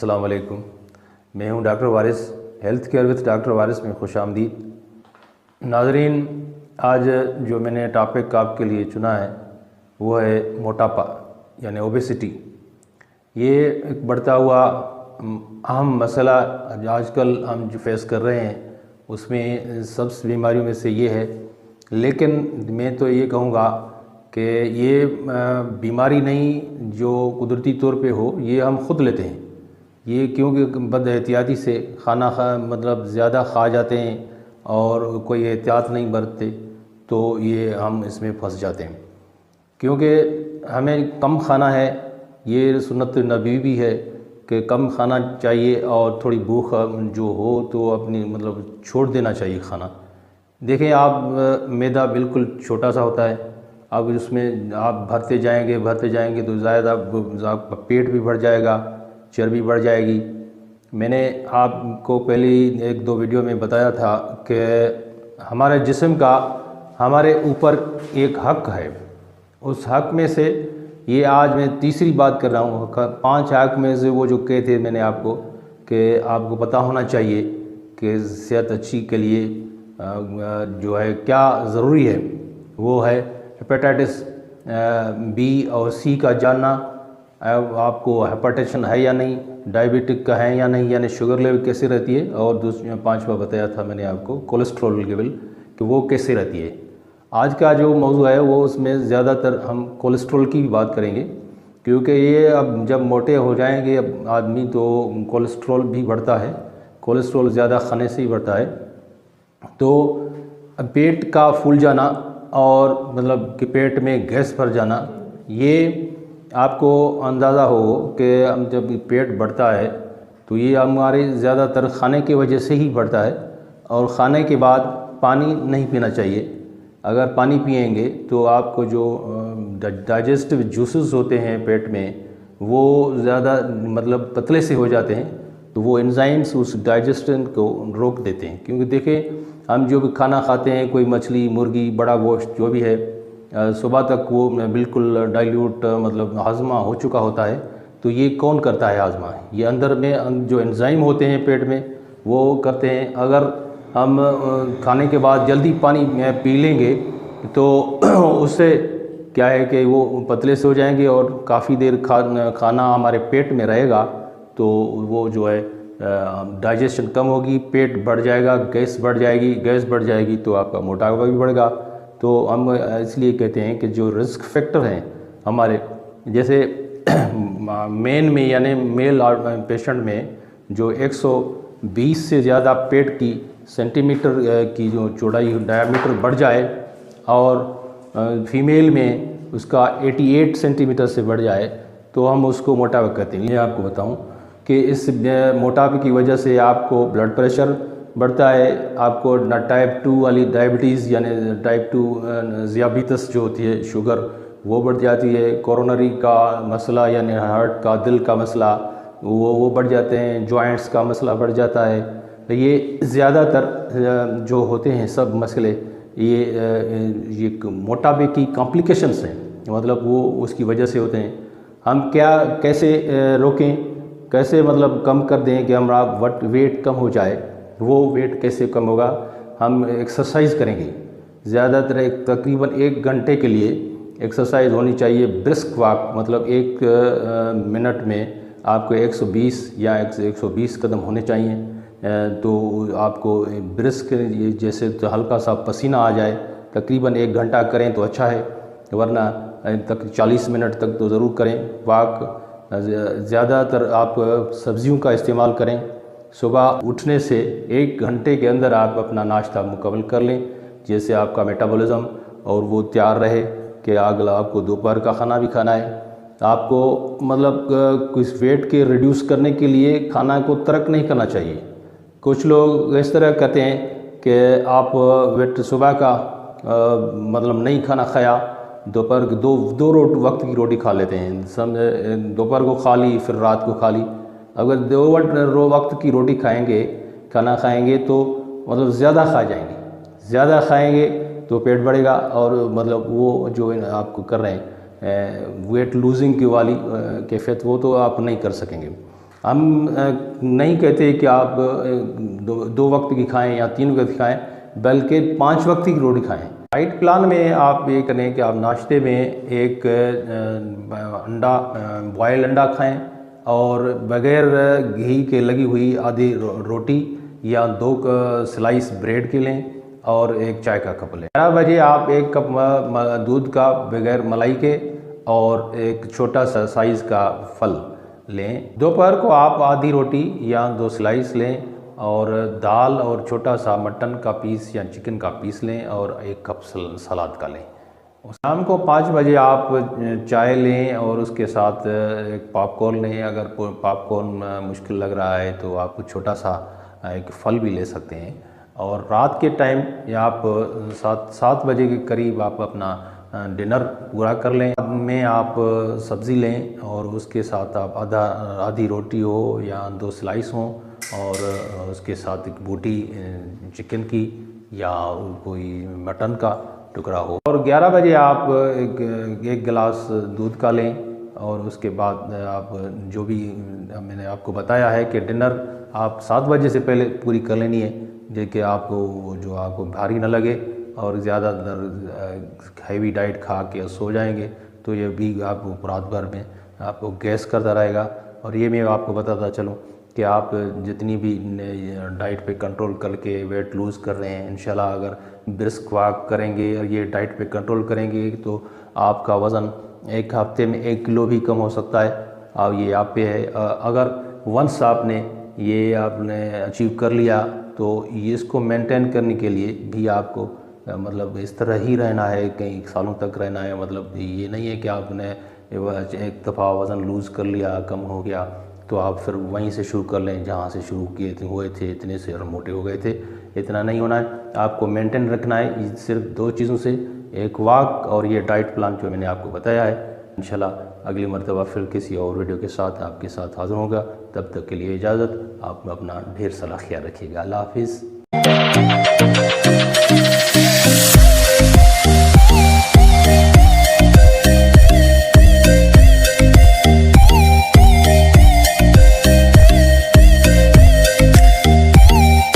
अस्सलाम वालेकुम। मैं हूं doctor Waris, health care with doctor Waris में खुशामदीद। नाज़रीन, आज जो मैंने टॉपिक आपके लिए चुना है वो है मोटापा यानी ओबेसिटी। ये एक बढ़ता हुआ अहम मसला आजकल हम जो फेस कर रहे हैं उसमें सबसे बीमारियों में से ये है। लेकिन मैं तो ये कहूँगा कि ये बीमारी नहीं जो कुदरती तौर पे हो, ये हम ख़ुद लेते हैं। ये क्योंकि बदएहतियाती से खाना मतलब ज़्यादा खा जाते हैं और कोई एहतियात नहीं बरतते, तो ये हम इसमें फंस जाते हैं। क्योंकि हमें कम खाना है, ये सुन्नत नबी भी है कि कम खाना चाहिए और थोड़ी भूख जो हो तो अपनी मतलब छोड़ देना चाहिए खाना। देखें आप, मैदा बिल्कुल छोटा सा होता है। अब उसमें आप भरते जाएंगे तो ज़्यादा पेट भी बढ़ जाएगा, चर्बी बढ़ जाएगी। मैंने आपको पहले ही एक दो वीडियो में बताया था कि हमारे जिस्म का हमारे ऊपर एक हक़ है। उस हक़ में से ये आज मैं तीसरी बात कर रहा हूँ। 5 हक़ में से वो जो कहे थे मैंने आपको कि आपको पता होना चाहिए कि सेहत अच्छी के लिए जो है क्या ज़रूरी है, वो है हेपेटाइटिस बी और सी का जानना, आपको हाइपरटेंशन है या नहीं, डायबिटिक का है या नहीं, यानी शुगर लेवल कैसे रहती है, और दूसरा 5वां बताया था मैंने आपको कोलेस्ट्रॉल लेवल कि वो कैसे रहती है। आज का जो मौजू है वो उसमें ज़्यादातर हम कोलेस्ट्रॉल की भी बात करेंगे, क्योंकि ये अब जब मोटे हो जाएंगे अब आदमी तो कोलेस्ट्रॉल भी बढ़ता है। कोलेस्ट्रॉल ज़्यादा खाने से ही बढ़ता है। तो पेट का फूल जाना और मतलब कि पेट में गैस भर जाना, ये आपको अंदाज़ा हो कि हम जब पेट बढ़ता है तो ये हमारे ज़्यादातर खाने की वजह से ही बढ़ता है। और ख़ाने के बाद पानी नहीं पीना चाहिए। अगर पानी पिएंगे तो आपको जो डाइजेस्टिव जूसेस होते हैं पेट में वो ज़्यादा मतलब पतले से हो जाते हैं, तो वो एंजाइम्स उस डाइजेशन को रोक देते हैं। क्योंकि देखें, हम जो भी खाना खाते हैं, कोई मछली, मुर्गी, बड़ा गोश्त जो भी है, सुबह तक वो बिल्कुल डाइल्यूट मतलब हाजमा हो चुका होता है। तो ये कौन करता है हाजमा? ये अंदर में जो एंजाइम होते हैं पेट में वो करते हैं। अगर हम खाने के बाद जल्दी पानी पी लेंगे तो उससे क्या है कि वो पतले से हो जाएंगे और काफ़ी देर खाना हमारे पेट में रहेगा तो वो जो है डाइजेशन कम होगी, पेट बढ़ जाएगा, गैस बढ़ जाएगी तो आपका मोटापा भी बढ़ेगा। तो हम इसलिए कहते हैं कि जो रिस्क फैक्टर हैं हमारे, जैसे मेन में यानी मेल पेशेंट में जो 120 से ज़्यादा पेट की सेंटीमीटर की जो चौड़ाई डायमीटर बढ़ जाए और फीमेल में उसका 88 सेंटीमीटर से बढ़ जाए तो हम उसको मोटापा कहते हैं। ये आपको बताऊं कि इस मोटापे की वजह से आपको ब्लड प्रेशर बढ़ता है, आपको टाइप 2 वाली डायबिटीज़ यानी टाइप 2 ज़ियाबीतस जो होती है, शुगर, वो बढ़ जाती है। कोरोनरी का मसला यानी हार्ट का, दिल का मसला वो बढ़ जाते हैं। जॉइंट्स का मसला बढ़ जाता है। ये ज़्यादातर जो होते हैं सब मसले ये मोटापे की कॉम्प्लिकेशंस हैं, मतलब वो उसकी वजह से होते हैं। हम कैसे रोकें, कैसे मतलब कम कर दें कि हमारा वेट कम हो जाए? वो वेट कैसे कम होगा? हम एक्सरसाइज करेंगे। ज़्यादातर तकरीबन 1 घंटे के लिए एक्सरसाइज होनी चाहिए। ब्रिस्क वॉक मतलब 1 मिनट में आपको 120 या 120 कदम होने चाहिए। तो आपको ब्रिस्क जैसे तो हल्का सा पसीना आ जाए, तकरीबन 1 घंटा करें तो अच्छा है, वरना तक 40 मिनट तक तो ज़रूर करें वॉक। ज़्यादातर आप सब्जियों का इस्तेमाल करें। सुबह उठने से 1 घंटे के अंदर आप अपना नाश्ता मुकम्मल कर लें, जैसे आपका मेटाबॉलिज्म और वो तैयार रहे कि अगला आपको दोपहर का खाना भी खाना है। आपको मतलब कुछ वेट के रिड्यूस करने के लिए खाना को तर्क नहीं करना चाहिए। कुछ लोग इस तरह कहते हैं कि आप वेट सुबह का मतलब नहीं खाना खाया, दोपहर के दो वक्त की रोटी खा लेते हैं। समझे, दोपहर को खा ली फिर रात को खा ली। अगर 2 वक्त की रोटी खाएंगे, खाना खाएंगे तो मतलब ज़्यादा खा जाएंगे। ज़्यादा खाएंगे तो पेट बढ़ेगा और मतलब वो जो आपको कर रहे हैं वेट लूजिंग की वाली कैफियत वो तो आप नहीं कर सकेंगे। हम नहीं कहते कि आप दो वक्त की खाएं या 3 वक्त की खाएं, बल्कि 5 वक्त की रोटी खाएं। डाइट प्लान में आप ये करें कि आप नाश्ते में एक अंडा, बॉयल अंडा खाएं और बग़ैर घी के लगी हुई आधी रोटी या 2 स्लाइस ब्रेड के लें और एक चाय का कप लें। 11 बजे आप 1 कप दूध का बग़ैर मलाई के और एक छोटा सा साइज़ का फल लें। दोपहर को आप आधी रोटी या 2 स्लाइस लें और दाल और छोटा सा मटन का पीस या चिकन का पीस लें और 1 कप सलाद का लें। शाम को 5 बजे आप चाय लें और उसके साथ एक पॉपकॉर्न लें। अगर पॉपकॉर्न मुश्किल लग रहा है तो आप छोटा सा एक फल भी ले सकते हैं। और रात के टाइम या आप 7 बजे के करीब आप अपना डिनर पूरा कर लें। बाद में आप सब्ज़ी लें और उसके साथ आप आधी रोटी हो या 2 स्लाइस हों और उसके साथ एक बोटी चिकन की या कोई मटन का टुकड़ा हो। और 11 बजे आप एक गिलास दूध का लें और उसके बाद आप जो भी मैंने आपको बताया है कि डिनर आप 7 बजे से पहले पूरी कर लेनी है, जिससे आपको जो आपको भारी ना लगे और ज़्यादा हैवी डाइट खा के सो जाएंगे तो ये भी आपको रात भर में आपको गैस करता रहेगा। और ये मैं आपको बताता चलूँ कि आप जितनी भी डाइट पे कंट्रोल करके वेट लूज़ कर रहे हैं, इंशाल्लाह अगर ब्रिस्क वॉक करेंगे और ये डाइट पे कंट्रोल करेंगे तो आपका वज़न 1 हफ्ते में 1 किलो भी कम हो सकता है। अब ये आप पे है। अगर वंस आपने अचीव कर लिया तो ये इसको मेंटेन करने के लिए भी आपको मतलब इस तरह ही रहना है, कई सालों तक रहना है। मतलब ये नहीं है कि आपने एक दफ़ा वज़न लूज़ कर लिया, कम हो गया तो आप फिर वहीं से शुरू कर लें जहाँ से शुरू किए हुए थे, इतने से और मोटे हो गए थे। इतना नहीं होना है, आपको मेंटेन रखना है सिर्फ 2 चीज़ों से, एक वॉक और ये डाइट प्लान जो मैंने आपको बताया है। इंशाल्लाह अगली मरतबा फिर किसी और वीडियो के साथ आपके साथ हाज़िर होगा। तब तक के लिए इजाज़त। आप अपना ढेर सारा ख्याल रखिएगा। अल्लाह हाफिज़।